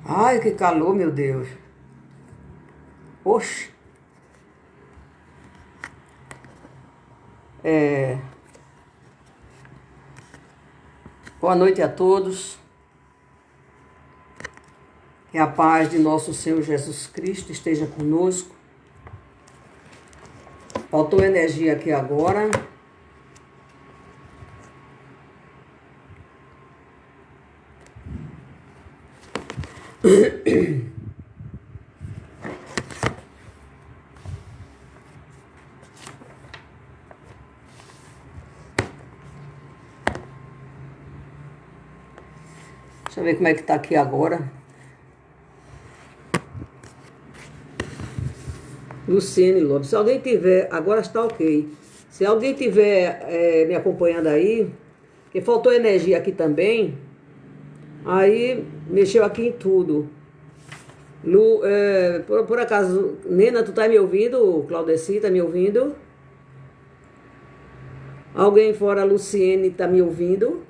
Ai, que calor, meu Deus. Oxe. Boa noite a todos. Que a paz de nosso Senhor Jesus Cristo esteja conosco. Faltou energia aqui agora. Deixa eu ver como é que tá aqui agora. Luciene Lopes. Se alguém tiver... Agora está ok. Se alguém tiver me acompanhando aí, que faltou energia aqui também, aí mexeu aqui em tudo. Por acaso, Nena, tu tá me ouvindo? Claudeci, tá me ouvindo? Alguém fora Luciene tá me ouvindo?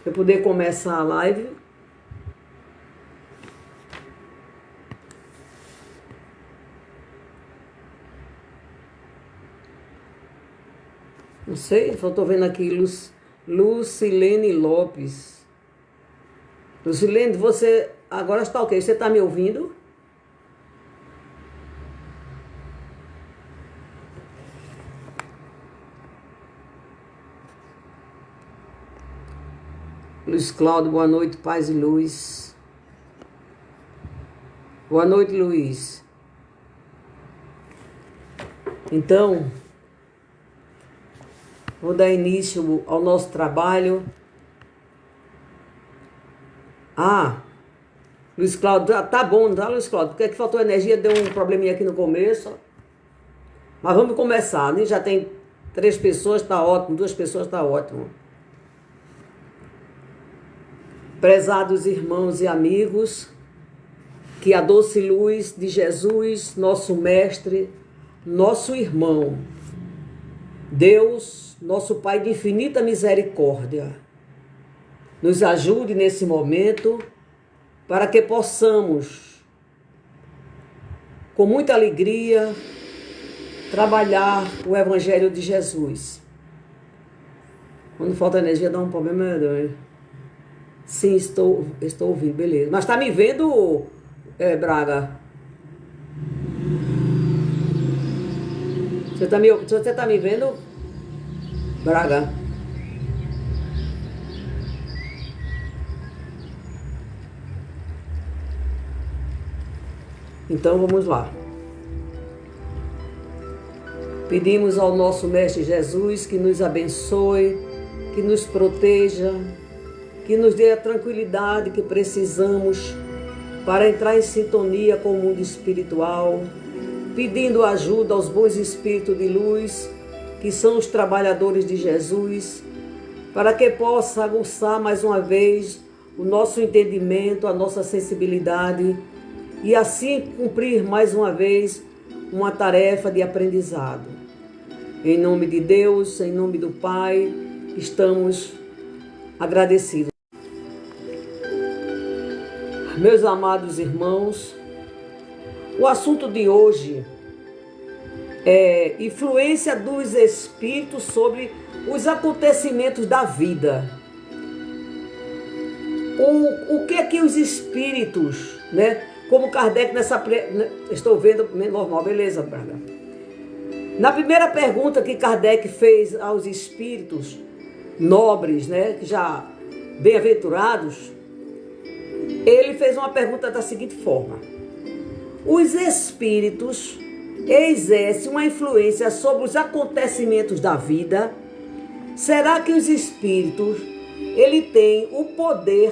Pra eu poder começar a live. Não sei, só tô vendo aqui Lucilene Lopes. Lucilene, você agora está ok? Você tá me ouvindo? Luiz Cláudio, boa noite, paz e luz. Boa noite, Luiz. Então, vou dar início ao nosso trabalho. Luiz Cláudio, tá bom, tá, Luiz Cláudio? Porque é que faltou energia, deu um probleminha aqui no começo. Mas vamos começar, né? Já tem 3 pessoas, tá ótimo. 2 pessoas, tá ótimo. Prezados irmãos e amigos, que a doce luz de Jesus, nosso mestre, nosso irmão, Deus, nosso Pai de infinita misericórdia, nos ajude nesse momento para que possamos, com muita alegria, trabalhar o Evangelho de Jesus. Quando falta energia dá um problema medonho. Sim, estou ouvindo, beleza. Mas tá me vendo, Braga? Você tá me vendo, Braga? Então vamos lá. Pedimos ao nosso Mestre Jesus que nos abençoe, que nos proteja, que nos dê a tranquilidade que precisamos para entrar em sintonia com o mundo espiritual, pedindo ajuda aos bons espíritos de luz, que são os trabalhadores de Jesus, para que possa aguçar mais uma vez o nosso entendimento, a nossa sensibilidade e assim cumprir mais uma vez uma tarefa de aprendizado. Em nome de Deus, em nome do Pai, estamos agradecidos. Meus amados irmãos, o assunto de hoje é influência dos espíritos sobre os acontecimentos da vida. O que é que os espíritos, como Kardec estou vendo normal, beleza, Braga. Na primeira pergunta que Kardec fez aos espíritos nobres, né, que já bem-aventurados, ele fez uma pergunta da seguinte forma: os espíritos exercem uma influência sobre os acontecimentos da vida? Será que os espíritos, ele tem o poder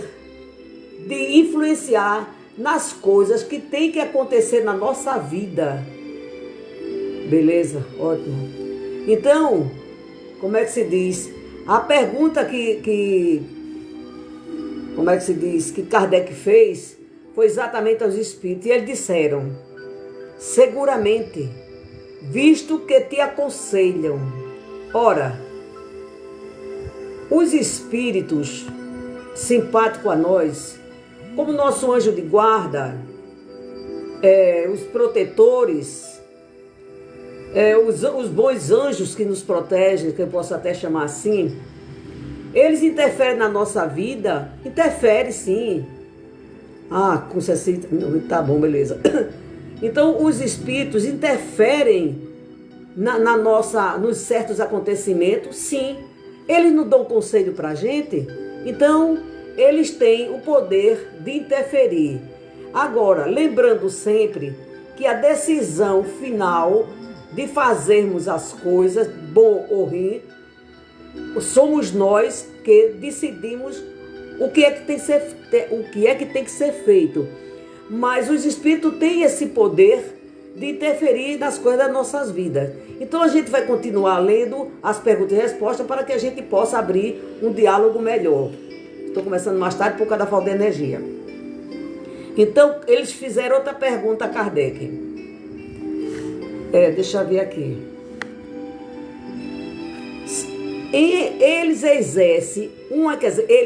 de influenciar nas coisas que tem que acontecer na nossa vida? Beleza? Ótimo. Então, como é que se diz? A pergunta que Kardec fez foi exatamente aos espíritos. E eles disseram: seguramente, visto que te aconselham. Ora, os espíritos simpáticos a nós, como nosso anjo de guarda, os protetores, os bons anjos que nos protegem, que eu posso até chamar assim, eles interferem na nossa vida? Interferem, sim. Ah, com 60... Tá bom, beleza. Então, os espíritos interferem nos certos acontecimentos? Sim. Eles não dão conselho para a gente? Então, eles têm o poder de interferir. Agora, lembrando sempre que a decisão final de fazermos as coisas, bom ou ruim, somos nós que decidimos o que é que tem que ser feito. Mas os espíritos têm esse poder de interferir nas coisas das nossas vidas. Então a gente vai continuar lendo as perguntas e respostas para que a gente possa abrir um diálogo melhor. Estou começando mais tarde por causa da falta de energia. Então eles fizeram outra pergunta a Kardec. Deixa eu ver aqui. Eles exercem,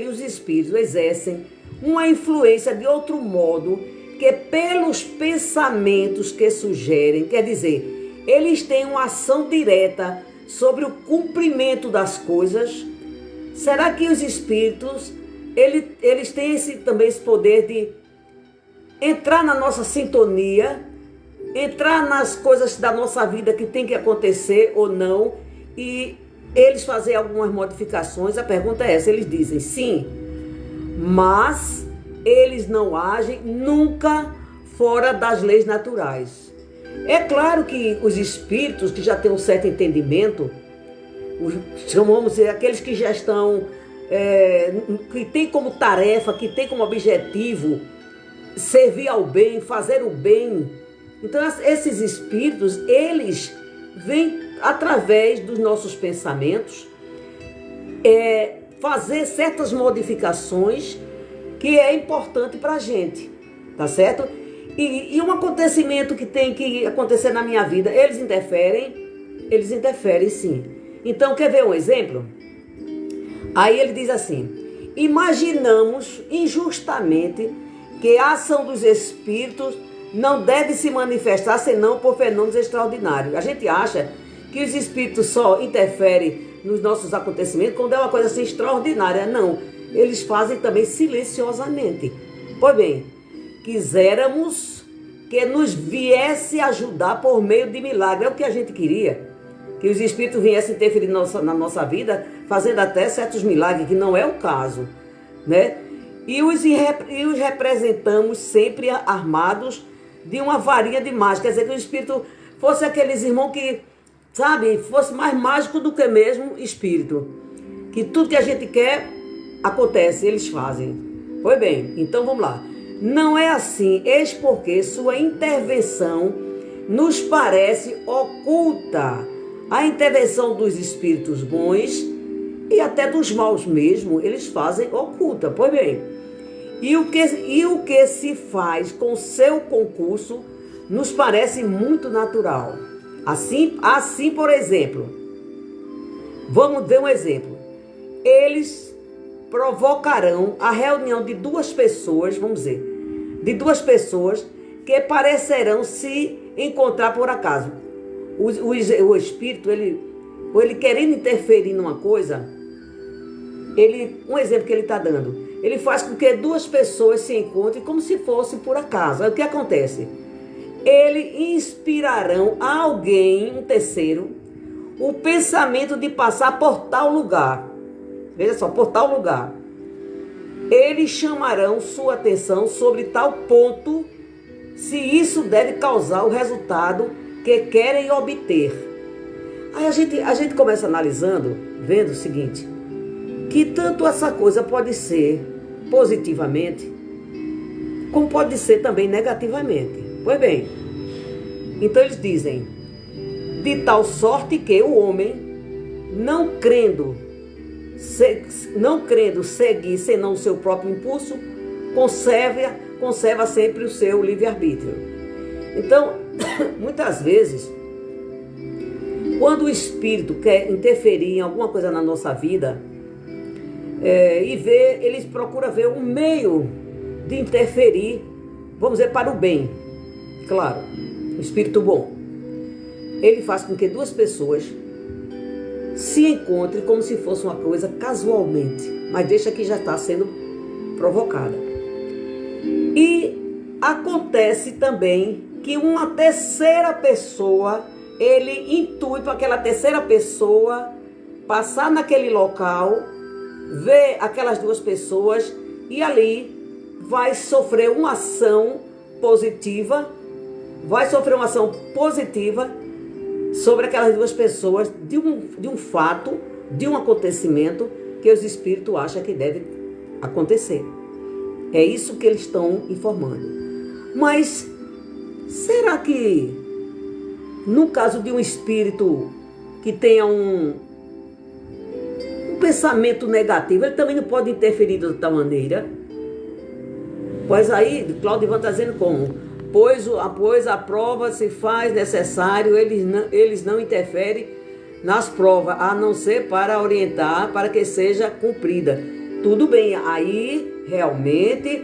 os espíritos exercem uma influência de outro modo que pelos pensamentos que sugerem, quer dizer, eles têm uma ação direta sobre o cumprimento das coisas. Será que os espíritos, eles têm também esse poder de entrar na nossa sintonia, entrar nas coisas da nossa vida que tem que acontecer ou não, e eles fazem algumas modificações? A pergunta é essa. Eles dizem sim, mas eles não agem nunca fora das leis naturais. É claro que os espíritos que já têm um certo entendimento, chamamos aqueles que já estão, que têm como tarefa, que têm como objetivo servir ao bem, fazer o bem. Então esses espíritos, eles vêm através dos nossos pensamentos fazer certas modificações que é importante para a gente, tá certo? E um acontecimento que tem que acontecer na minha vida, eles interferem? Eles interferem, sim. Então, quer ver um exemplo? Aí ele diz assim: imaginamos injustamente que a ação dos espíritos não deve se manifestar senão por fenômenos extraordinários. A gente acha que os espíritos só interferem nos nossos acontecimentos quando é uma coisa assim extraordinária. Não, eles fazem também silenciosamente. Pois bem, quiséramos que nos viesse ajudar por meio de milagre. É o que a gente queria, que os espíritos viessem interferir na nossa vida, fazendo até certos milagres, que não é o caso, né? E os representamos sempre armados de uma varinha de mágica. Quer dizer, que o espírito fosse aqueles irmãos que, sabe, fosse mais mágico do que mesmo espírito. Que tudo que a gente quer acontece, eles fazem. Pois bem, então vamos lá. Não é assim, eis porque sua intervenção nos parece oculta. A intervenção dos espíritos bons e até dos maus mesmo, eles fazem oculta. Pois bem, e o que se faz com seu concurso nos parece muito natural. Assim, por exemplo, vamos dar um exemplo. Eles provocarão a reunião de duas pessoas, vamos dizer, de duas pessoas que parecerão se encontrar por acaso. O espírito, ele querendo interferir numa coisa, um exemplo que ele está dando, ele faz com que duas pessoas se encontrem como se fosse por acaso. Aí o que acontece? Ele inspirarão a alguém, um terceiro, o pensamento de passar por tal lugar. Veja só, por tal lugar. Eles chamarão sua atenção sobre tal ponto, se isso deve causar o resultado que querem obter. Aí a gente começa analisando, vendo o seguinte, que tanto essa coisa pode ser positivamente, como pode ser também negativamente. Pois bem, então eles dizem, de tal sorte que o homem, não crendo seguir senão o seu próprio impulso, conserva sempre o seu livre-arbítrio. Então, muitas vezes, quando o Espírito quer interferir em alguma coisa na nossa vida, eles procuram ver um meio de interferir, vamos dizer, para o bem. Claro, o Espírito bom. Ele faz com que duas pessoas se encontrem como se fosse uma coisa casualmente, mas deixa que já está sendo provocada. E acontece também que uma terceira pessoa, ele intui para aquela terceira pessoa passar naquele local, ver aquelas duas pessoas e ali vai sofrer uma ação positiva, sobre aquelas duas pessoas de um fato, de um acontecimento que os espíritos acham que deve acontecer. É isso que eles estão informando. Mas será que no caso de um espírito que tenha um pensamento negativo, ele também não pode interferir de outra maneira? Pois aí, Cláudio Ivan está dizendo como? Pois a prova se faz necessário, eles não interferem nas provas, a não ser para orientar, para que seja cumprida. Tudo bem, aí realmente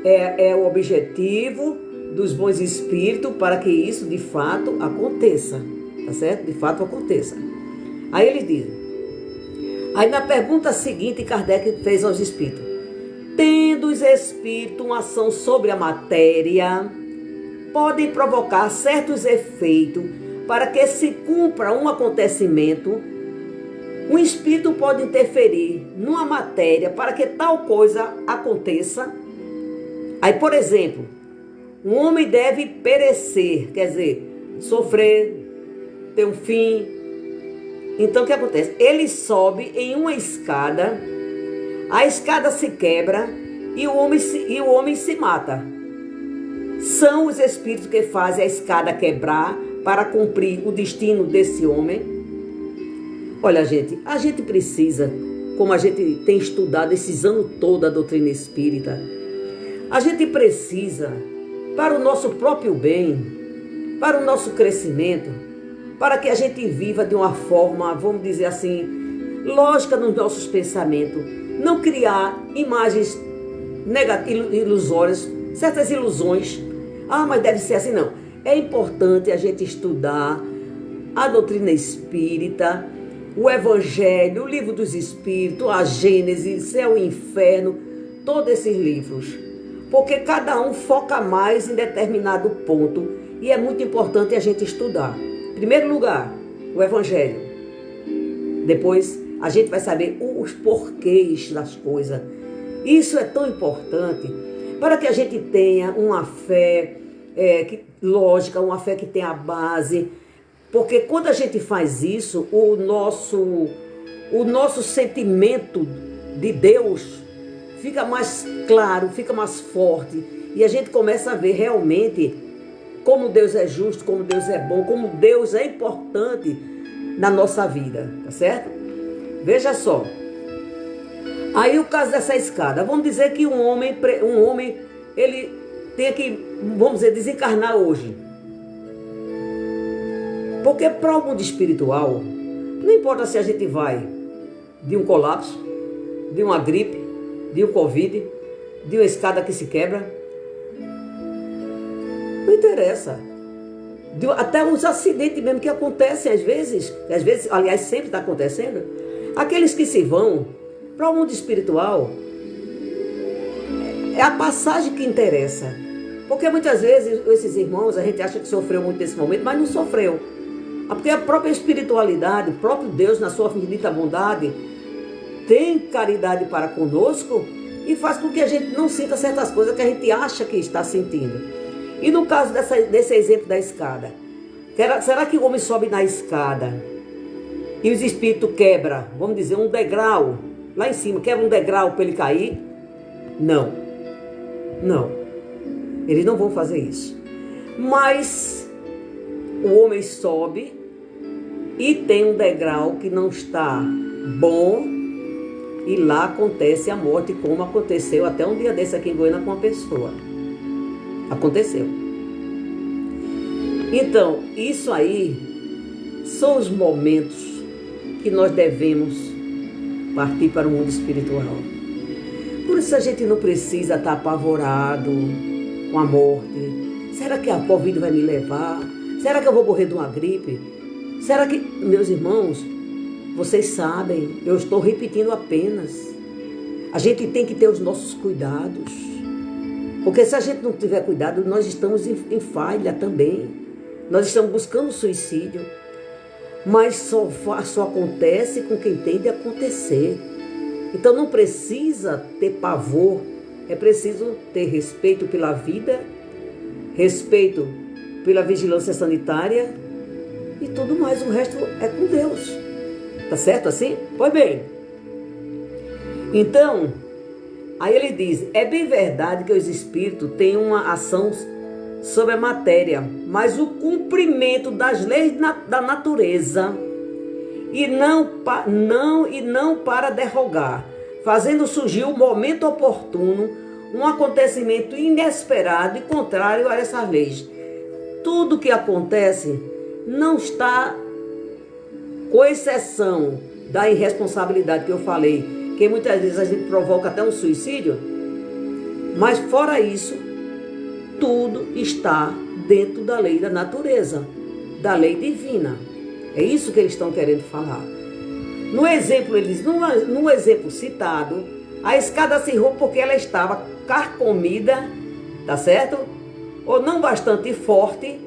é o objetivo dos bons espíritos para que isso de fato aconteça, tá certo? De fato aconteça. Aí eles dizem, aí na pergunta seguinte Kardec fez aos espíritos, tendo os espíritos uma ação sobre a matéria, podem provocar certos efeitos para que se cumpra um acontecimento. Um espírito pode interferir numa matéria para que tal coisa aconteça. Aí, por exemplo, um homem deve perecer, quer dizer, sofrer, ter um fim. Então, o que acontece? Ele sobe em uma escada, a escada se quebra e o homem se mata. São os espíritos que fazem a escada quebrar para cumprir o destino desse homem. Olha, gente, a gente precisa, como a gente tem estudado esses anos todos a doutrina espírita, a gente precisa, para o nosso próprio bem, para o nosso crescimento, para que a gente viva de uma forma, vamos dizer assim, lógica nos nossos pensamentos, não criar imagens ilusórias, certas ilusões. Ah, mas deve ser assim, não. É importante a gente estudar a doutrina espírita, o Evangelho, o Livro dos Espíritos, a Gênesis, Céu e Inferno, todos esses livros. Porque cada um foca mais em determinado ponto e é muito importante a gente estudar. Em primeiro lugar, o Evangelho. Depois, a gente vai saber os porquês das coisas. Isso é tão importante para que a gente tenha uma fé lógica, uma fé que tenha base. Porque quando a gente faz isso, o nosso sentimento de Deus fica mais claro, fica mais forte. E a gente começa a ver realmente como Deus é justo, como Deus é bom, como Deus é importante na nossa vida, tá certo? Veja só. Aí o caso dessa escada, vamos dizer que um homem ele tem que, vamos dizer, desencarnar hoje. Porque para o mundo espiritual, não importa se a gente vai de um colapso, de uma gripe, de um Covid, de uma escada que se quebra, não interessa. Até os acidentes mesmo que acontecem às vezes, aliás, sempre está acontecendo, aqueles que se vão para o mundo espiritual, É a passagem que interessa. Porque muitas vezes esses irmãos, a gente acha que sofreu muito nesse momento, mas não sofreu. Porque a própria espiritualidade, o próprio Deus, na sua infinita bondade, tem caridade para conosco e faz com que a gente não sinta certas coisas que a gente acha que está sentindo. E no caso desse exemplo da escada, será que o homem sobe na escada e os espíritos quebram, vamos dizer, um degrau lá em cima, quebra um degrau para ele cair? Não. Não. Eles não vão fazer isso. Mas o homem sobe e tem um degrau que não está bom e lá acontece a morte, como aconteceu até um dia desse aqui em Goiânia com uma pessoa. Aconteceu. Então, isso aí são os momentos que nós devemos partir para o mundo espiritual. Por isso a gente não precisa estar apavorado com a morte. Será que a Covid vai me levar? Será que eu vou morrer de uma gripe? Será que, meus irmãos, vocês sabem, eu estou repetindo apenas. A gente tem que ter os nossos cuidados. Porque se a gente não tiver cuidado, nós estamos em falha também. Nós estamos buscando suicídio. Mas só acontece com quem tem de acontecer. Então não precisa ter pavor. É preciso ter respeito pela vida, respeito pela vigilância sanitária e tudo mais. O resto é com Deus. Tá certo assim? Pois bem. Então, aí ele diz, é bem verdade que os espíritos têm uma ação sobre a matéria, mas o cumprimento das leis da natureza e não para derrogar, fazendo surgir o momento oportuno, um acontecimento inesperado e contrário a essas leis. Tudo que acontece não está, com exceção da irresponsabilidade que eu falei, que muitas vezes a gente provoca até um suicídio, mas fora isso, tudo está dentro da lei da natureza, da lei divina. É isso que eles estão querendo falar. No exemplo, eles, no exemplo citado, a escada se rompe porque ela estava carcomida, tá certo? Ou não bastante forte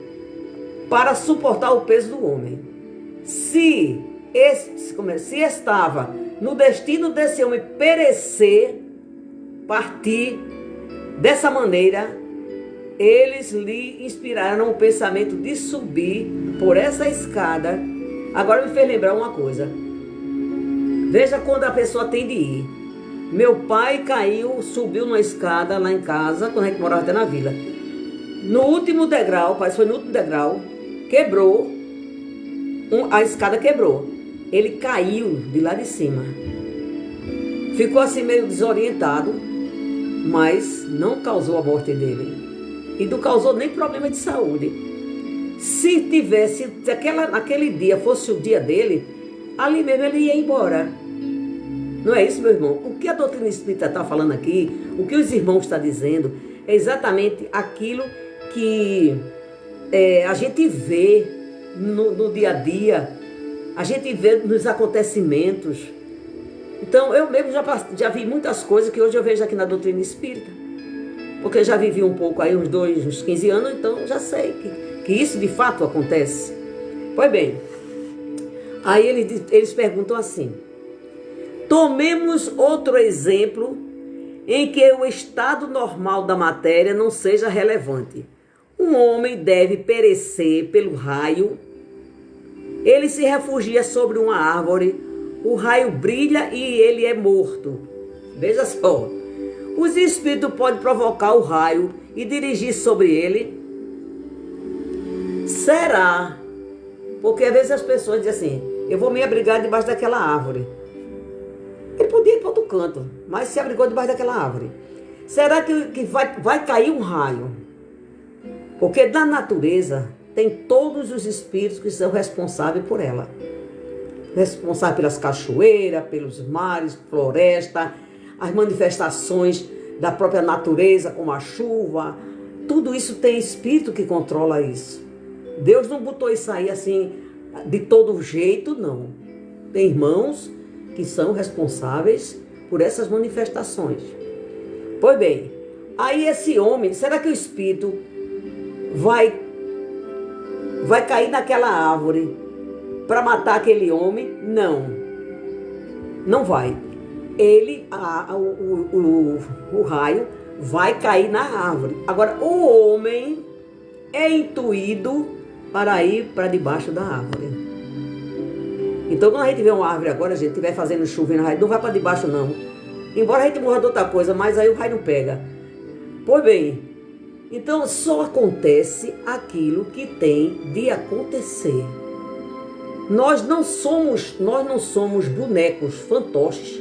para suportar o peso do homem. Se estava no destino desse homem perecer, partir dessa maneira, eles lhe inspiraram o pensamento de subir por essa escada. Agora me fez lembrar uma coisa. Veja quando a pessoa tem de ir. Meu pai caiu, subiu numa escada lá em casa, quando a gente morava até na vila. No último degrau, parece que foi no último degrau, quebrou, a escada quebrou. Ele caiu de lá de cima. Ficou assim meio desorientado, mas não causou a morte dele. E não causou nem problema de saúde. Se aquele dia fosse o dia dele, ali mesmo ele ia embora. Não é isso, meu irmão? O que a doutrina espírita está falando aqui, o que os irmãos estão dizendo, é exatamente aquilo que a gente vê no dia a dia, a gente vê nos acontecimentos. Então, eu mesmo já vi muitas coisas que hoje eu vejo aqui na doutrina espírita. Porque eu já vivi um pouco aí, uns 15 anos, então já sei que isso de fato acontece. Pois bem, aí eles perguntam assim, tomemos outro exemplo em que o estado normal da matéria não seja relevante. Um homem deve perecer pelo raio, ele se refugia sobre uma árvore, o raio brilha e ele é morto. Veja só. Os espíritos podem provocar o raio e dirigir sobre ele? Será? Porque às vezes as pessoas dizem assim, eu vou me abrigar debaixo daquela árvore. Ele podia ir para outro canto, mas se abrigou debaixo daquela árvore. Será que vai cair um raio? Porque na natureza tem todos os espíritos que são responsáveis por ela. Responsáveis pelas cachoeiras, pelos mares, floresta, as manifestações da própria natureza, como a chuva, tudo isso tem espírito que controla isso. Deus não botou isso aí assim, de todo jeito, não. Tem irmãos que são responsáveis por essas manifestações. Pois bem, Aí esse homem, será que o espírito vai cair naquela árvore para matar aquele homem? Não, não vai. O raio vai cair na árvore. Agora, o homem é intuído para ir para debaixo da árvore. Então, quando a gente vê uma árvore agora, a gente estiver fazendo chuva e no raio, não vai para debaixo, não. Embora a gente morra de outra coisa, mas aí o raio não pega. Pois bem, então só acontece aquilo que tem de acontecer. Nós não somos bonecos, fantoches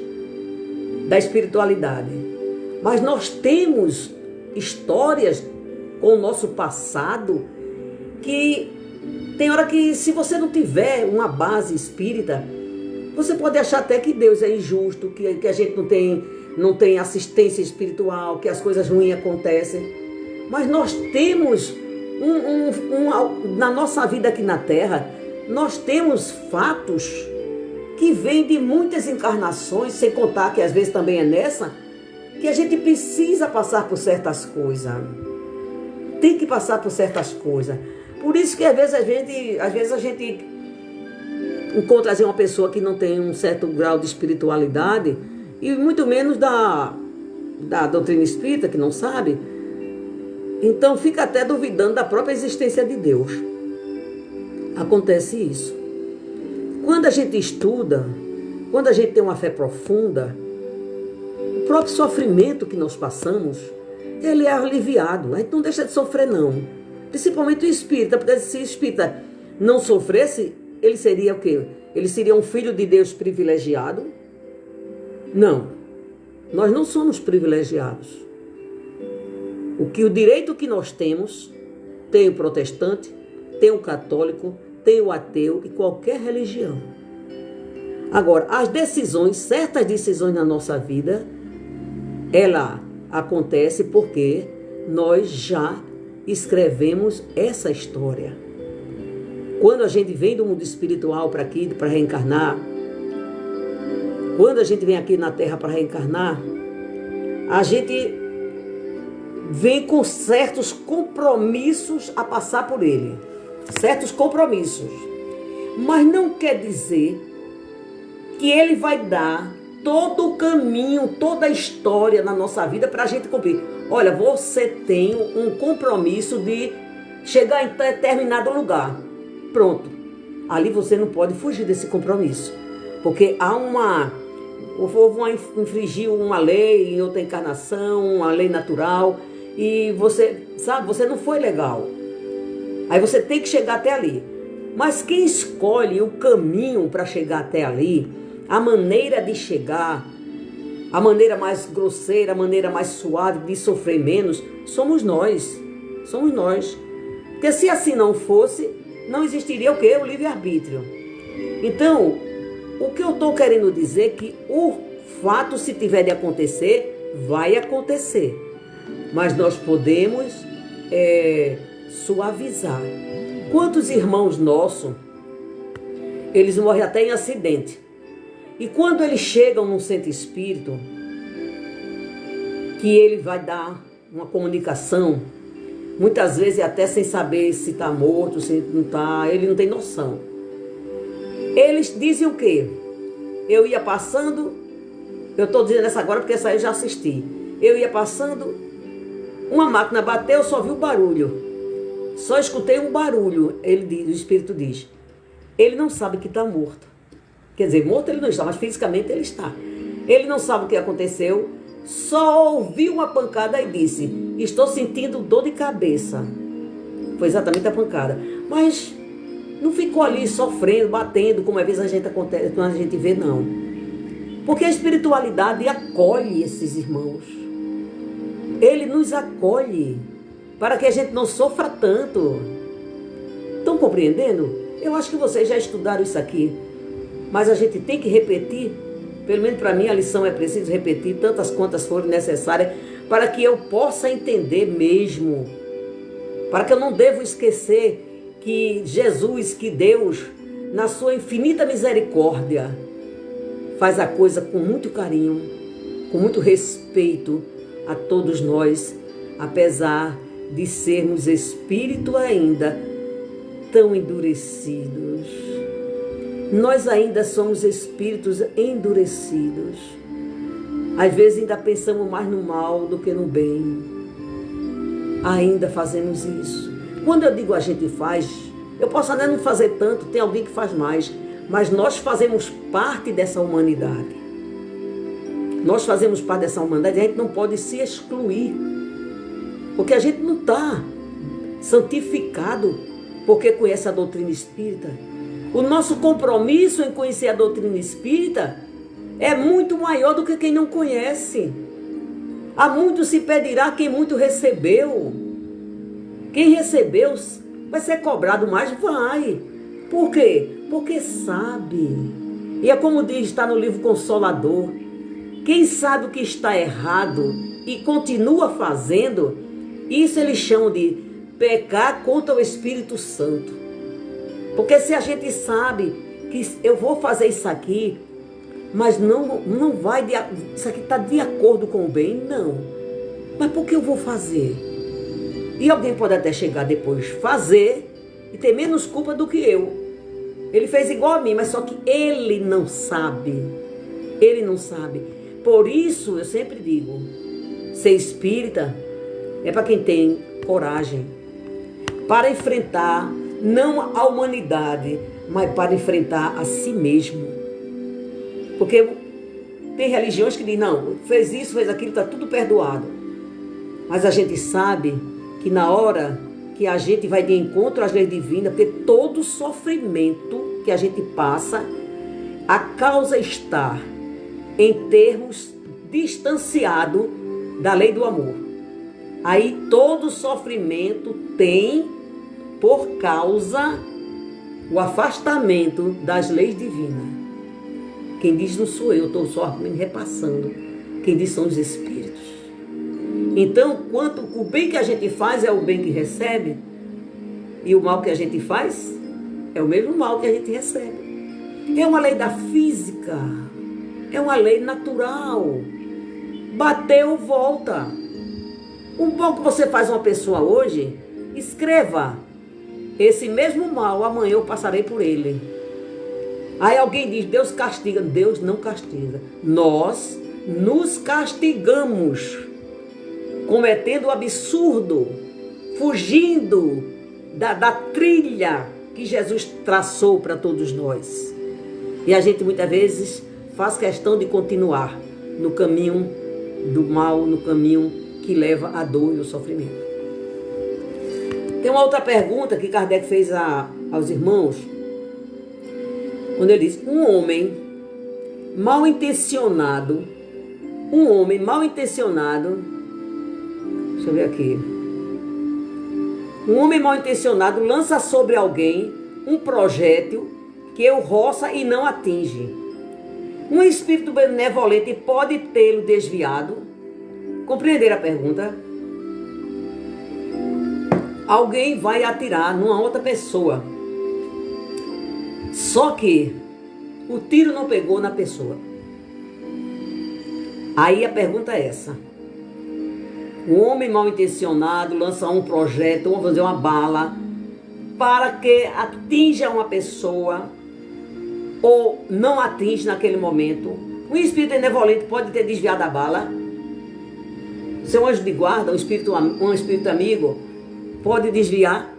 da espiritualidade. Mas nós temos histórias com o nosso passado que tem hora que, se você não tiver uma base espírita, você pode achar até que Deus é injusto, que a gente não tem assistência espiritual, que as coisas ruins acontecem. Mas nós temos, na nossa vida aqui na Terra, nós temos fatos que vêm de muitas encarnações, sem contar que às vezes também é nessa, que a gente precisa passar por certas coisas. Tem que passar por certas coisas. Por isso que às vezes a gente encontra assim, uma pessoa que não tem um certo grau de espiritualidade, e muito menos da doutrina espírita, que não sabe. Então fica até duvidando da própria existência de Deus. Acontece isso. Quando a gente estuda, quando a gente tem uma fé profunda, o próprio sofrimento que nós passamos, ele é aliviado. A gente não deixa de sofrer, não. Principalmente o espírita, porque se o espírita não sofresse, ele seria o quê? Ele seria um filho de Deus privilegiado? Não. Nós não somos privilegiados. O direito que nós temos, tem o protestante, tem o católico, tem o ateu e qualquer religião. Agora, as decisões, certas decisões na nossa vida, ela acontece porque nós já escrevemos essa história. Quando a gente vem do mundo espiritual para aqui, para reencarnar, quando a gente vem aqui na Terra para reencarnar, a gente vem com certos compromissos a passar por ele. Certos compromissos. Mas não quer dizer que ele vai dar todo o caminho, toda a história na nossa vida para a gente cumprir. Olha, você tem um compromisso de chegar em determinado lugar. Pronto. Ali você não pode fugir desse compromisso. Porque vão infringir uma lei em outra encarnação, uma lei natural, e você não foi legal. Aí você tem que chegar até ali. Mas quem escolhe o caminho para chegar até ali, a maneira de chegar, a maneira mais grosseira, a maneira mais suave de sofrer menos, somos nós. Somos nós. Porque se assim não fosse, não existiria o quê? O livre-arbítrio. Então, o que eu estou querendo dizer é que o fato, se tiver de acontecer, vai acontecer. Mas nós podemos suavizar. Quantos irmãos nossos, eles morrem até em acidente. E quando eles chegam num centro espírito, que ele vai dar uma comunicação, muitas vezes até sem saber se está morto, se não está, ele não tem noção. Eles dizem o quê? Eu ia passando, eu estou dizendo essa agora porque essa aí eu já assisti. Eu ia passando, uma máquina bateu, eu só vi o barulho. Só escutei um barulho, o espírito diz. Ele não sabe que está morto. Quer dizer, morto ele não está, mas fisicamente ele está. Ele não sabe o que aconteceu, só ouviu uma pancada e disse, estou sentindo dor de cabeça. Foi exatamente a pancada. Mas não ficou ali sofrendo, batendo, como às vezes a gente vê, não. Porque a espiritualidade acolhe esses irmãos. Ele nos acolhe para que a gente não sofra tanto. Estão compreendendo? Eu acho que vocês já estudaram isso aqui. Mas a gente tem que repetir. Pelo menos para mim a lição é preciso repetir tantas quantas forem necessárias para que eu possa entender mesmo. Para que eu não devo esquecer que Jesus, que Deus, na sua infinita misericórdia, faz a coisa com muito carinho, com muito respeito a todos nós apesar de sermos espírito ainda tão endurecidos. Nós ainda somos espíritos endurecidos. Às vezes ainda pensamos mais no mal do que no bem. Ainda fazemos isso. Quando eu digo a gente faz, eu posso até não fazer tanto, tem alguém que faz mais, mas nós fazemos parte dessa humanidade. Nós fazemos parte dessa humanidade e a gente não pode se excluir, porque a gente não está santificado porque conhece a doutrina espírita. O nosso compromisso em conhecer a doutrina espírita é muito maior do que quem não conhece. Há muito se pedirá quem muito recebeu. Quem recebeu vai ser cobrado mais? Vai. Por quê? Porque sabe. E é como diz, está no livro Consolador. Quem sabe o que está errado e continua fazendo, isso eles chamam de pecar contra o Espírito Santo. Porque se a gente sabe que eu vou fazer isso aqui, mas não vai, isso aqui está de acordo com o bem, não. Mas por que eu vou fazer? E alguém pode até chegar depois, fazer e ter menos culpa do que eu. Ele fez igual a mim, mas só que ele não sabe. Ele não sabe. Por isso, eu sempre digo, ser espírita é para quem tem coragem para enfrentar não a humanidade, mas para enfrentar a si mesmo. Porque tem religiões que dizem, não, fez isso, fez aquilo, está tudo perdoado. Mas a gente sabe que na hora que a gente vai de encontro às leis divinas, porque todo sofrimento que a gente passa, a causa está em termos distanciado da lei do amor. Aí todo sofrimento tem por causa o afastamento das leis divinas. Quem diz não sou eu, estou só me repassando. Quem diz são os espíritos. Então, quanto o bem que a gente faz é o bem que recebe, e o mal que a gente faz é o mesmo mal que a gente recebe. É uma lei da física, é uma lei natural. Bateu, volta. Um mal que você faz uma pessoa hoje, escreva: esse mesmo mal, amanhã eu passarei por ele. Aí alguém diz, Deus castiga. Deus não castiga. Nós nos castigamos, cometendo o absurdo, fugindo da trilha que Jesus traçou para todos nós. E a gente muitas vezes faz questão de continuar no caminho do mal, no caminho que leva à dor e ao sofrimento. Tem uma outra pergunta que Kardec fez aos irmãos, quando ele diz, um homem mal intencionado, deixa eu ver aqui, um homem mal intencionado lança sobre alguém um projétil que o roça e não atinge. Um espírito benevolente pode tê-lo desviado? Compreenderam a pergunta? Alguém vai atirar numa outra pessoa, só que o tiro não pegou na pessoa. Aí a pergunta é essa. Um homem mal intencionado lança um projétil, vamos fazer uma bala, para que atinja uma pessoa, ou não atinge naquele momento. Um espírito benevolente pode ter desviado a bala. Seu anjo de guarda, um espírito amigo, pode desviar.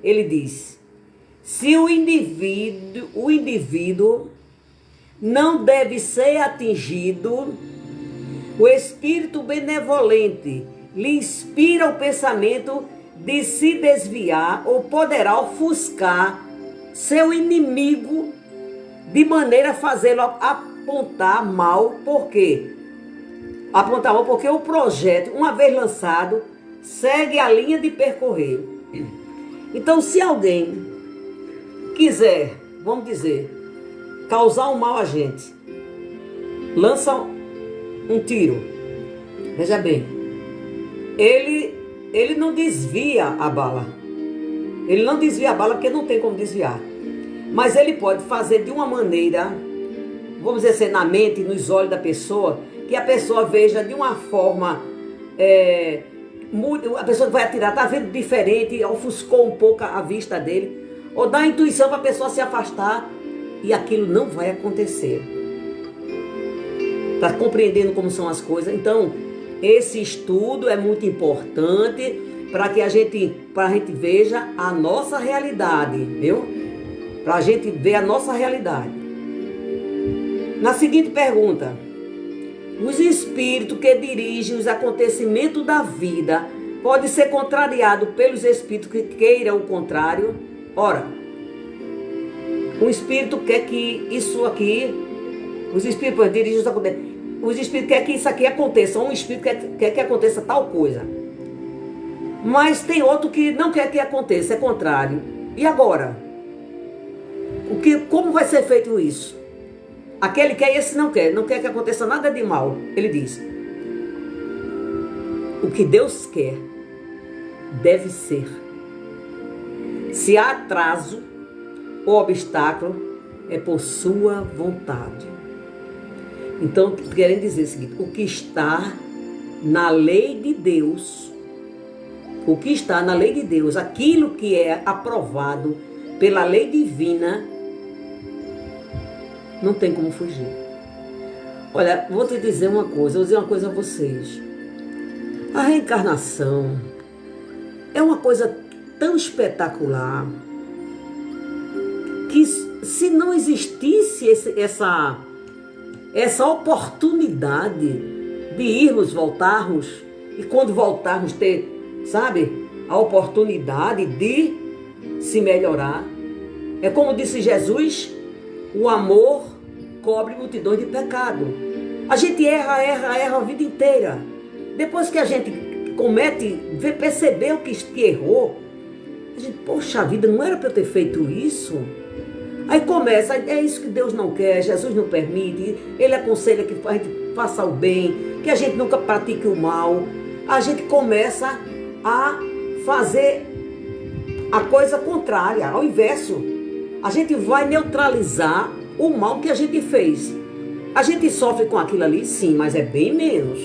Ele diz, se o indivíduo não deve ser atingido, o espírito benevolente lhe inspira o pensamento de se desviar ou poderá ofuscar seu inimigo de maneira a fazê-lo apontar mal. Por quê? Apontar mal porque o projeto, uma vez lançado, segue a linha de percorrer. Então, se alguém quiser, vamos dizer, causar um mal a gente, lança um tiro, veja bem, ele não desvia a bala. Ele não desvia a bala porque não tem como desviar. Mas ele pode fazer de uma maneira, vamos dizer assim, na mente, nos olhos da pessoa, que a pessoa veja de uma forma a pessoa que vai atirar está vendo diferente, ofuscou um pouco a vista dele, ou dá intuição para a pessoa se afastar, e aquilo não vai acontecer. Está compreendendo como são as coisas? Então, esse estudo é muito importante para que a gente veja a nossa realidade, viu? Para a gente ver a nossa realidade. Na seguinte pergunta: os espíritos que dirigem os acontecimentos da vida podem ser contrariados pelos espíritos que queiram o contrário? Ora, um espírito quer que isso aqui, os espíritos dirigem os acontecimentos, os espíritos querem que isso aqui aconteça, um espírito quer que aconteça tal coisa. Mas tem outro que não quer que aconteça, é contrário. E agora? Como vai ser feito isso? Aquele quer e esse não quer que aconteça nada de mal. Ele diz: o que Deus quer deve ser. Se há atraso ou obstáculo, é por sua vontade. Então, querendo dizer o seguinte: o que está na lei de Deus, aquilo que é aprovado pela lei divina, não tem como fugir. Olha, vou te dizer uma coisa, a vocês. A reencarnação é uma coisa tão espetacular que, se não existisse essa oportunidade de irmos, voltarmos, e quando voltarmos ter, sabe, a oportunidade de se melhorar. É como disse Jesus: o amor cobre multidões de pecado. A gente erra a vida inteira. Depois que a gente percebeu que errou, a gente, poxa vida, não era para eu ter feito isso? Aí começa, é isso que Deus não quer, Jesus não permite, Ele aconselha que a gente faça o bem, que a gente nunca pratique o mal. A gente começa a fazer a coisa contrária, ao inverso. A gente vai neutralizar o mal que a gente fez. A gente sofre com aquilo ali, sim, mas é bem menos.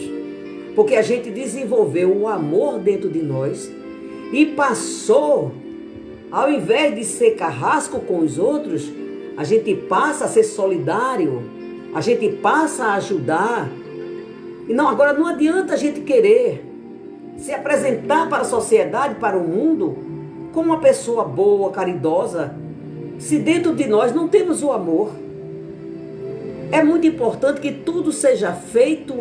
Porque a gente desenvolveu o amor dentro de nós e passou, ao invés de ser carrasco com os outros, a gente passa a ser solidário, a gente passa a ajudar. E não, agora não adianta a gente querer se apresentar para a sociedade, para o mundo, como uma pessoa boa, caridosa, se dentro de nós não temos o amor. É muito importante que tudo seja feito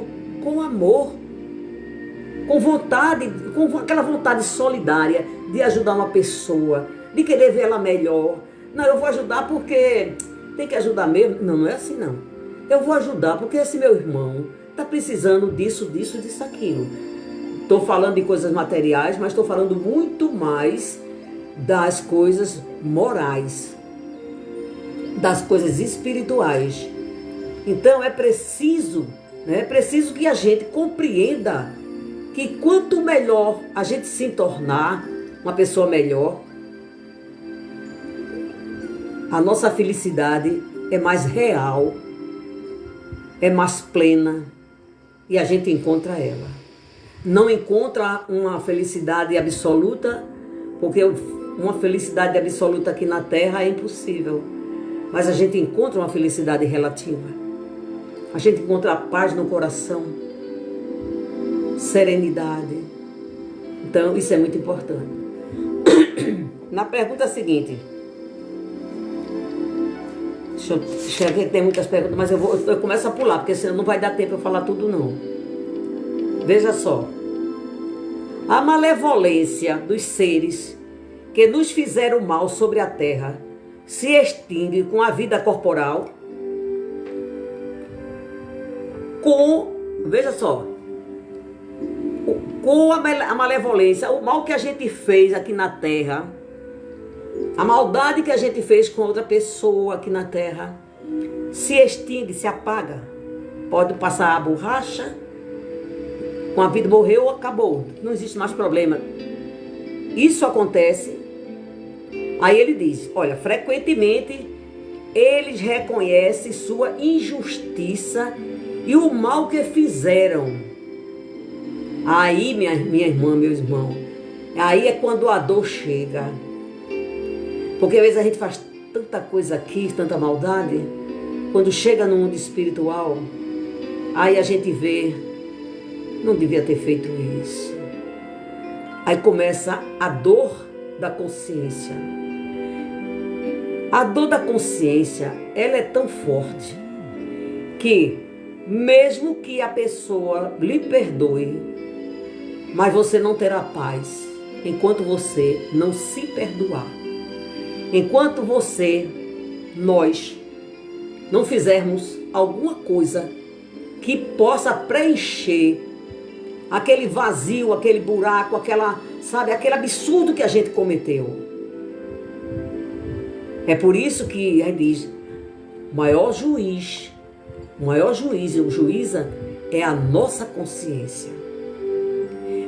com amor, com vontade, com aquela vontade solidária de ajudar uma pessoa, de querer ver ela melhor. Não, eu vou ajudar porque tem que ajudar mesmo. Não, não é assim não. Eu vou ajudar porque esse meu irmão está precisando disso, aquilo. Estou falando de coisas materiais, mas estou falando muito mais das coisas morais, das coisas espirituais. Então é preciso que a gente compreenda que quanto melhor a gente se tornar uma pessoa melhor, a nossa felicidade é mais real, é mais plena, e a gente encontra ela. Não encontra uma felicidade absoluta, porque uma felicidade absoluta aqui na Terra é impossível. Mas a gente encontra uma felicidade relativa. A gente encontra a paz no coração, serenidade. Então, isso é muito importante. Na pergunta seguinte, deixa eu ver que tem muitas perguntas, mas eu começo a pular, porque senão não vai dar tempo para falar tudo não. Veja só. A malevolência dos seres que nos fizeram mal sobre a terra se extingue com a vida corporal? Veja só, com a malevolência, o mal que a gente fez aqui na terra, a maldade que a gente fez com outra pessoa aqui na terra, se extingue, se apaga. Pode passar a borracha, com a vida morreu, acabou, não existe mais problema. Isso acontece. Aí ele diz, olha, frequentemente eles reconhecem sua injustiça e o mal que fizeram. Aí, minha irmã, meu irmão, aí é quando a dor chega. Porque às vezes a gente faz tanta coisa aqui, tanta maldade, quando chega no mundo espiritual, aí a gente vê, não devia ter feito isso. Aí começa a dor da consciência. A dor da consciência, ela é tão forte que mesmo que a pessoa lhe perdoe, mas você não terá paz enquanto você não se perdoar. Enquanto nós não fizermos alguma coisa que possa preencher aquele vazio, aquele buraco, aquele absurdo que a gente cometeu. É por isso que ele diz, o maior juiz e o juíza é a nossa consciência.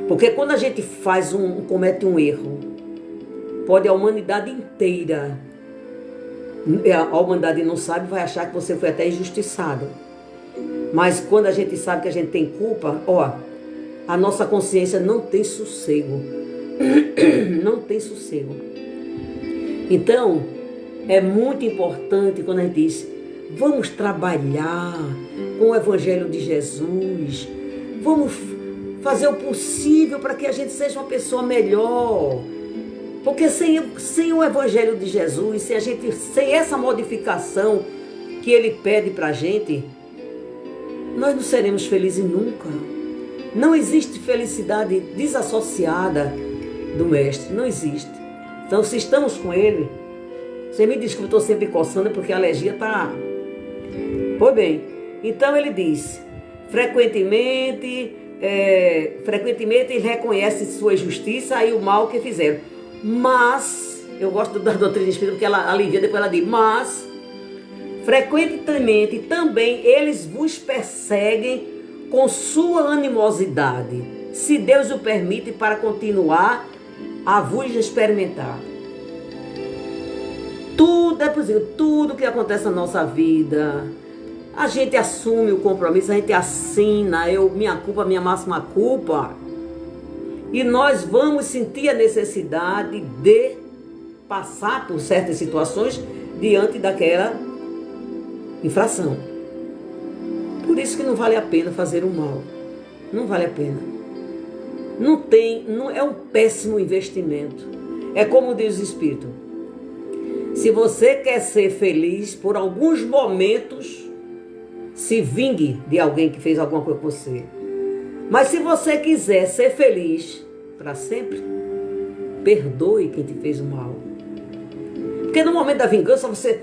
Porque quando a gente comete um erro, pode a humanidade inteira, a humanidade não sabe, vai achar que você foi até injustiçado. Mas quando a gente sabe que a gente tem culpa, a nossa consciência não tem sossego. Não tem sossego. Então, é muito importante quando a gente diz, vamos trabalhar com o Evangelho de Jesus, vamos fazer o possível para que a gente seja uma pessoa melhor. Porque sem o Evangelho de Jesus, sem essa modificação que Ele pede para a gente, nós não seremos felizes nunca. Não existe felicidade desassociada do Mestre, não existe. Então, se estamos com Ele, você me desculpe, estou sempre coçando porque a alergia está... Pois bem, então ele diz, frequentemente ele reconhece sua justiça e o mal que fizeram. Mas, eu gosto da doutrina espírita porque ela alivia, depois ela diz, mas, frequentemente também eles vos perseguem com sua animosidade, se Deus o permite, para continuar a vos experimentar. Tudo é possível, tudo que acontece na nossa vida, a gente assume o compromisso, a gente assina, minha culpa, minha máxima culpa, e nós vamos sentir a necessidade de passar por certas situações diante daquela infração. Por isso que não vale a pena fazer o mal, não vale a pena. Não é um péssimo investimento. É como diz o Espírito, se você quer ser feliz por alguns momentos, se vingue de alguém que fez alguma coisa com você. Mas se você quiser ser feliz para sempre, perdoe quem te fez o mal. Porque no momento da vingança você,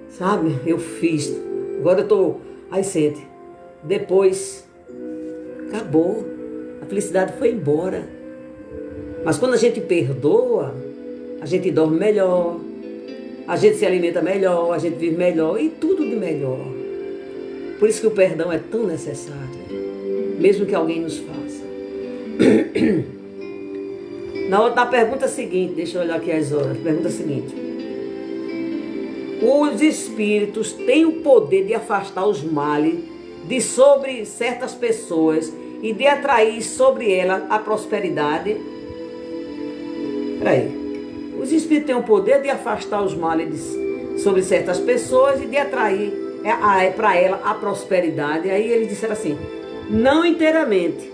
sabe, eu fiz, agora eu estou, aí sente, depois acabou, a felicidade foi embora. Mas quando a gente perdoa, a gente dorme melhor, a gente se alimenta melhor, a gente vive melhor e tudo de melhor. Por isso que o perdão é tão necessário, mesmo que alguém nos faça. Na pergunta seguinte, deixa eu olhar aqui as horas, pergunta seguinte. Os espíritos têm o poder de afastar os males de sobre certas pessoas e de atrair sobre elas a prosperidade? Peraí. Os espíritos têm o poder de afastar os males sobre certas pessoas e de atrair para ela a prosperidade. Aí eles disseram assim, não inteiramente,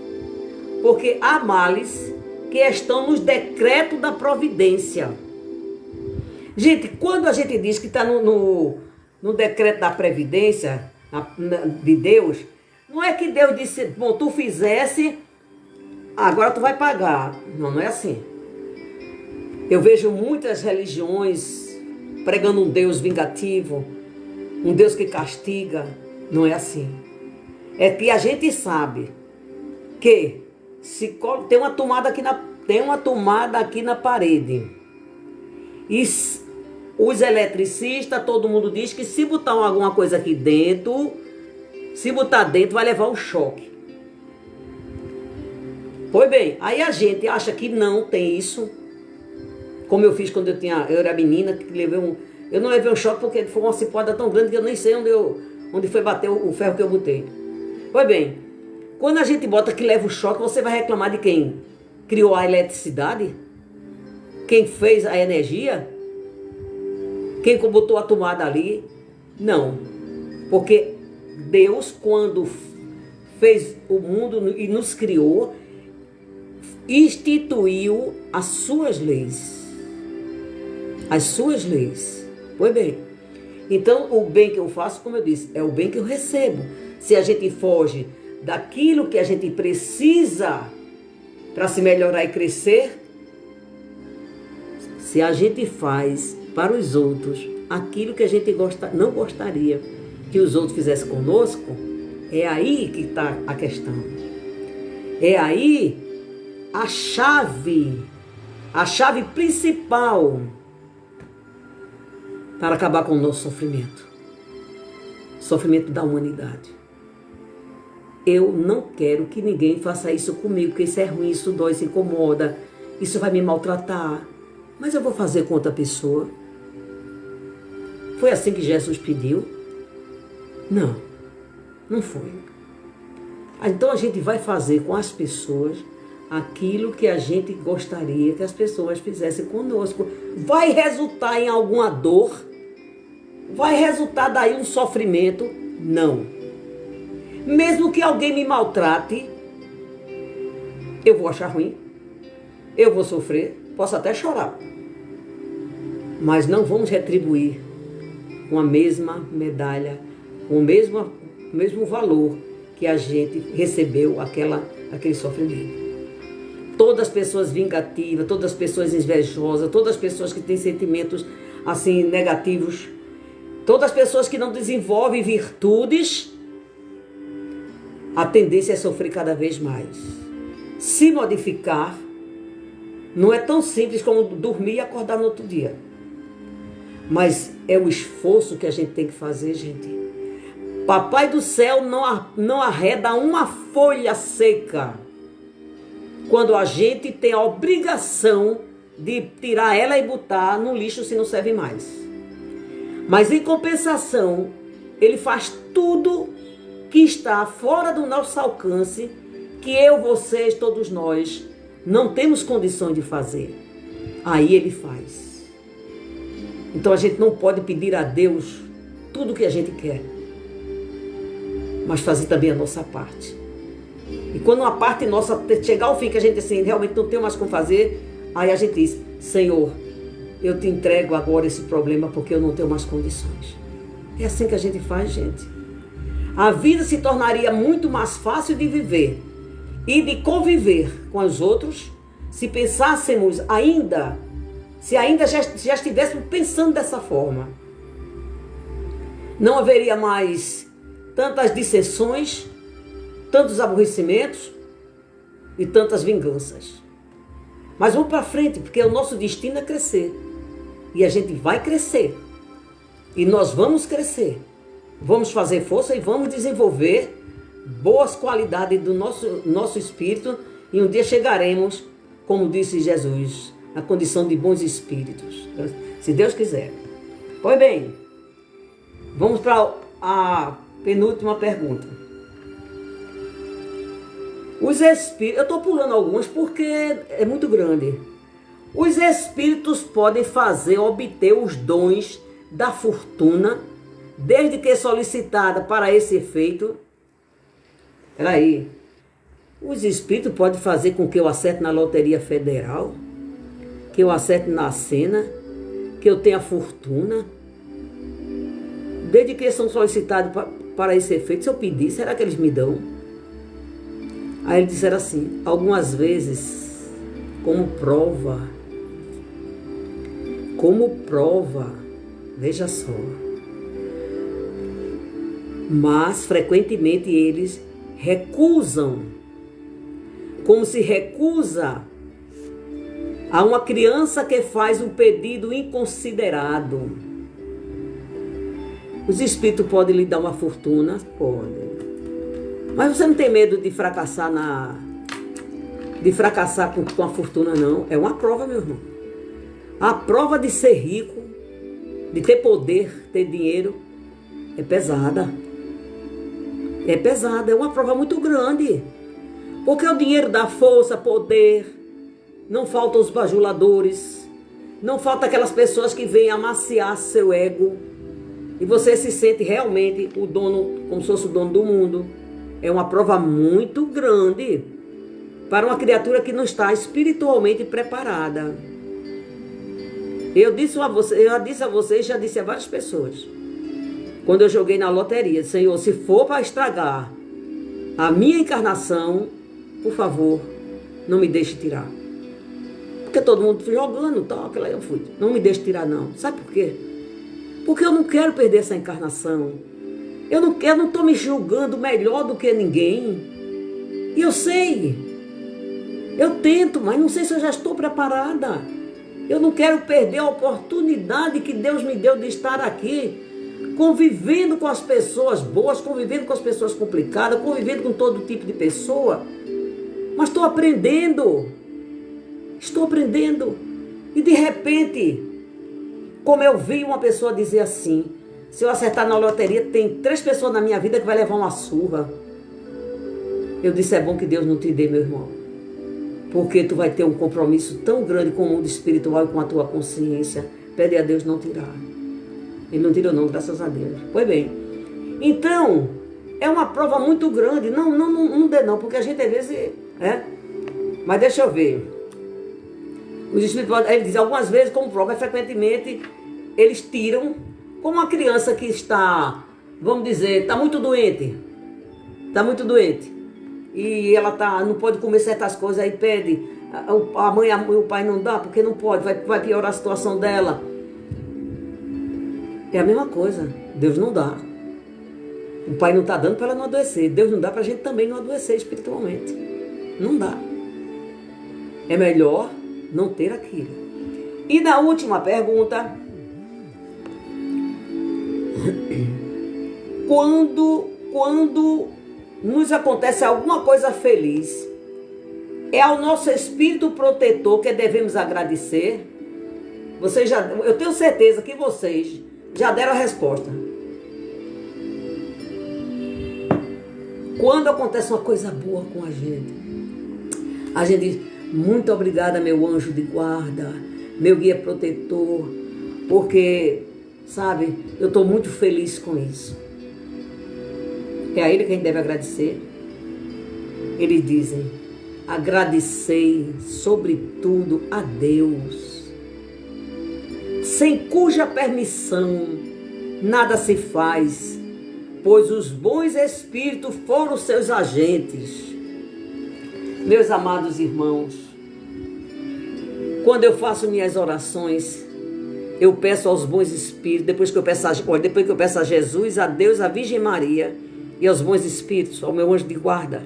porque há males que estão nos decretos da providência. Gente, quando a gente diz que está no decreto da previdência de Deus, não é que Deus disse, bom, tu fizesse, agora tu vai pagar. Não, não é assim. Eu vejo muitas religiões pregando um Deus vingativo, um Deus que castiga. Não é assim. É que a gente sabe que se tem uma tomada aqui na parede. E os eletricistas, todo mundo diz que se botar alguma coisa aqui dentro, se botar dentro vai levar um choque. Pois bem, aí a gente acha que não tem isso. Como eu fiz quando eu era menina, que eu não levei um choque porque foi uma cipoada tão grande que eu nem sei onde foi bater o ferro que eu botei. Pois bem, Quando a gente bota que leva o choque, você vai reclamar de quem criou a eletricidade? Quem fez a energia? Quem botou a tomada ali? Não. Porque Deus, quando fez o mundo e nos criou, instituiu as suas leis. As suas leis. Pois bem. Então, o bem que eu faço, como eu disse, é o bem que eu recebo. Se a gente foge daquilo que a gente precisa para se melhorar e crescer, se a gente faz para os outros aquilo que a gente não gostaria que os outros fizessem conosco, é aí que está a questão. É aí a chave principal para acabar com o nosso sofrimento da humanidade. Eu não quero que ninguém faça isso comigo, porque isso é ruim, isso dói, isso incomoda, isso vai me maltratar. Mas eu vou fazer com outra pessoa. Foi assim que Jesus pediu? Não, não foi. Então a gente vai fazer com as pessoas aquilo que a gente gostaria que as pessoas fizessem conosco. Vai resultar em alguma dor? Vai resultar daí um sofrimento? Não. Mesmo que alguém me maltrate, eu vou achar ruim, eu vou sofrer, posso até chorar. Mas não vamos retribuir com a mesma medalha, com o mesmo valor que a gente recebeu aquele sofrimento. Todas as pessoas vingativas, todas as pessoas invejosas, todas as pessoas que têm sentimentos assim negativos, todas as pessoas que não desenvolvem virtudes, a tendência é sofrer cada vez mais. Se modificar não é tão simples como dormir e acordar no outro dia. Mas é o esforço que a gente tem que fazer, gente. Papai do céu não arreda uma folha seca quando a gente tem a obrigação de tirar ela e botar no lixo se não serve mais. Mas em compensação, ele faz tudo que está fora do nosso alcance, que eu, vocês, todos nós, não temos condições de fazer. Aí ele faz. Então a gente não pode pedir a Deus tudo o que a gente quer, mas fazer também a nossa parte. E quando uma parte nossa chegar ao fim, que a gente assim, realmente não tem mais como fazer, aí a gente diz: Senhor, eu te entrego agora esse problema porque eu não tenho mais condições. É assim que a gente faz, gente. A vida se tornaria muito mais fácil de viver e de conviver com os outros se pensássemos se ainda já estivéssemos pensando dessa forma. Não haveria mais tantas dissensões, tantos aborrecimentos e tantas vinganças. Mas vamos para frente, porque o nosso destino é crescer. E a gente vai crescer. E nós vamos crescer. Vamos fazer força e vamos desenvolver boas qualidades do nosso espírito. E um dia chegaremos, como disse Jesus, na condição de bons espíritos. Se Deus quiser. Pois bem, vamos para a penúltima pergunta. Os espíritos, eu estou pulando algumas porque é muito grande. Os espíritos podem obter os dons da fortuna, desde que solicitada para esse efeito. Peraí. Os espíritos podem fazer com que eu acerte na loteria federal, que eu acerte na cena, que eu tenha fortuna, desde que são solicitados para esse efeito. Se eu pedir, será que eles me dão? Aí eles disseram assim: algumas vezes, como prova, veja só. Mas frequentemente eles recusam, como se recusa a uma criança que faz um pedido inconsiderado. Os espíritos podem lhe dar uma fortuna? Podem. Mas você não tem medo de fracassar com a fortuna, não. É uma prova, meu irmão. A prova de ser rico, de ter poder, ter dinheiro, é pesada. É pesada, é uma prova muito grande. Porque o dinheiro dá força, poder, não faltam os bajuladores, não falta aquelas pessoas que vêm amaciar seu ego e você se sente realmente o dono, como se fosse o dono do mundo. É uma prova muito grande para uma criatura que não está espiritualmente preparada. Eu disse a você, já disse a várias pessoas, quando eu joguei na loteria, Senhor, se for para estragar a minha encarnação, por favor, não me deixe tirar. Porque todo mundo jogando, tal, aquela eu fui. Não me deixe tirar, não. Sabe por quê? Porque eu não quero perder essa encarnação. Eu não estou me julgando melhor do que ninguém. E eu sei. Eu tento, mas não sei se eu já estou preparada. Eu não quero perder a oportunidade que Deus me deu de estar aqui, convivendo com as pessoas boas, convivendo com as pessoas complicadas, convivendo com todo tipo de pessoa. Mas estou aprendendo. Estou aprendendo. E de repente, como eu vi uma pessoa dizer assim, se eu acertar na loteria, tem 3 pessoas na minha vida que vai levar uma surra. Eu disse, é bom que Deus não te dê, meu irmão. Porque tu vai ter um compromisso tão grande com o mundo espiritual e com a tua consciência. Pede a Deus não tirar. Ele não tirou não, graças a Deus. Pois bem. Então, é uma prova muito grande. Não dê não, porque a gente às vezes... Mas deixa eu ver. Os espirituais, ele diz, algumas vezes, como prova, frequentemente, eles tiram, como uma criança que está, vamos dizer, está muito doente. Está muito doente. E ela não pode comer certas coisas, aí pede, a mãe e o pai não dá, porque não pode, vai piorar a situação dela. É a mesma coisa, Deus não dá. O pai não está dando para ela não adoecer, Deus não dá para a gente também não adoecer espiritualmente. Não dá. É melhor não ter aquilo. E na última pergunta, quando nos acontece alguma coisa feliz, é ao nosso espírito protetor que devemos agradecer? Eu tenho certeza que vocês já deram a resposta. Quando acontece uma coisa boa com a gente diz, muito obrigada, meu anjo de guarda, meu guia protetor, porque, sabe, eu estou muito feliz com isso. É a ele que a gente deve agradecer. Eles dizem, agradecei sobretudo a Deus, sem cuja permissão nada se faz, pois os bons espíritos foram seus agentes. Meus amados irmãos, quando eu faço minhas orações, eu peço aos bons espíritos, depois que eu peço a Jesus, a Deus, a Virgem Maria e aos bons espíritos, ao meu anjo de guarda.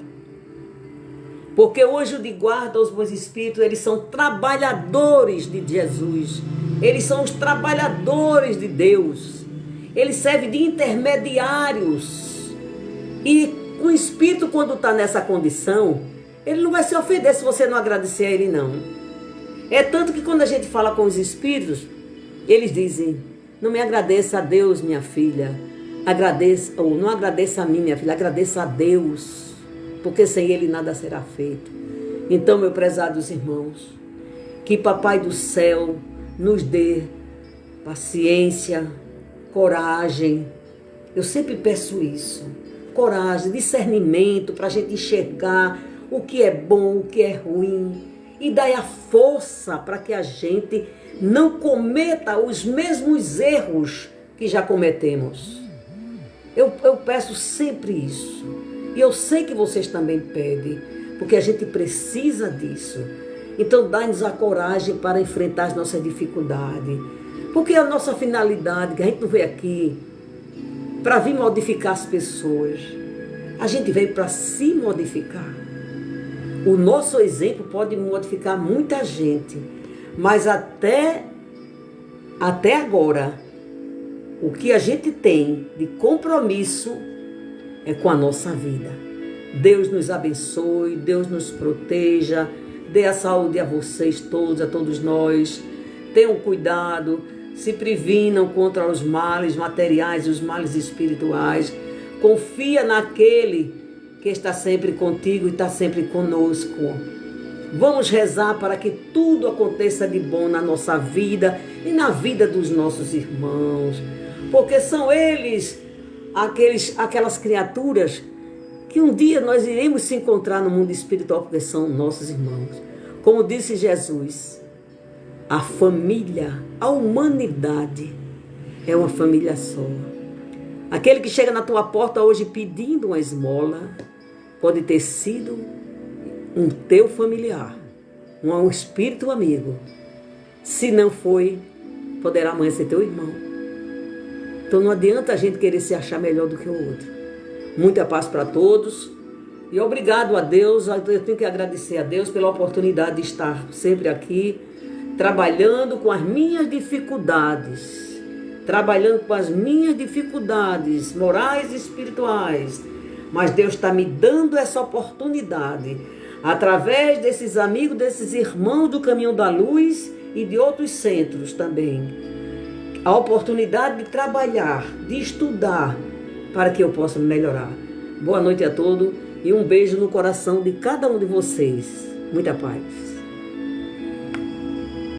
Porque o anjo de guarda, os bons espíritos, eles são trabalhadores de Jesus. Eles são os trabalhadores de Deus. Eles servem de intermediários. E o espírito, quando está nessa condição, ele não vai se ofender se você não agradecer a ele, não. É tanto que quando a gente fala com os espíritos, eles dizem, não me agradeça a Deus, minha filha. Não agradeça a mim, minha filha, agradeça a Deus, porque sem Ele nada será feito. Então, meus prezados irmãos, que Papai do Céu nos dê paciência, coragem. Eu sempre peço isso, coragem, discernimento para a gente enxergar o que é bom, o que é ruim, e dai a força para que a gente não cometa os mesmos erros que já cometemos. Eu peço sempre isso. E eu sei que vocês também pedem, porque a gente precisa disso. Então, dai-nos a coragem para enfrentar as nossas dificuldades. Porque a nossa finalidade, que a gente não veio aqui para vir modificar as pessoas. A gente veio para se modificar. O nosso exemplo pode modificar muita gente. Mas até agora, o que a gente tem de compromisso é com a nossa vida. Deus nos abençoe, Deus nos proteja, dê a saúde a vocês todos, a todos nós. Tenham cuidado, se previnam contra os males materiais e os males espirituais. Confia naquele que está sempre contigo e está sempre conosco. Vamos rezar para que tudo aconteça de bom na nossa vida e na vida dos nossos irmãos. Porque são eles, aquelas criaturas que um dia nós iremos se encontrar no mundo espiritual, porque são nossos irmãos. Como disse Jesus, a família, a humanidade é uma família só. Aquele que chega na tua porta hoje pedindo uma esmola, pode ter sido um teu familiar, um espírito amigo. Se não foi, poderá amanhã ser teu irmão. Então não adianta a gente querer se achar melhor do que o outro. Muita paz para todos. E obrigado a Deus. Eu tenho que agradecer a Deus pela oportunidade de estar sempre aqui, trabalhando com as minhas dificuldades. Trabalhando com as minhas dificuldades morais e espirituais. Mas Deus está me dando essa oportunidade, através desses amigos, desses irmãos do Caminho da Luz e de outros centros também. A oportunidade de trabalhar, de estudar, para que eu possa melhorar. Boa noite a todos e um beijo no coração de cada um de vocês. Muita paz.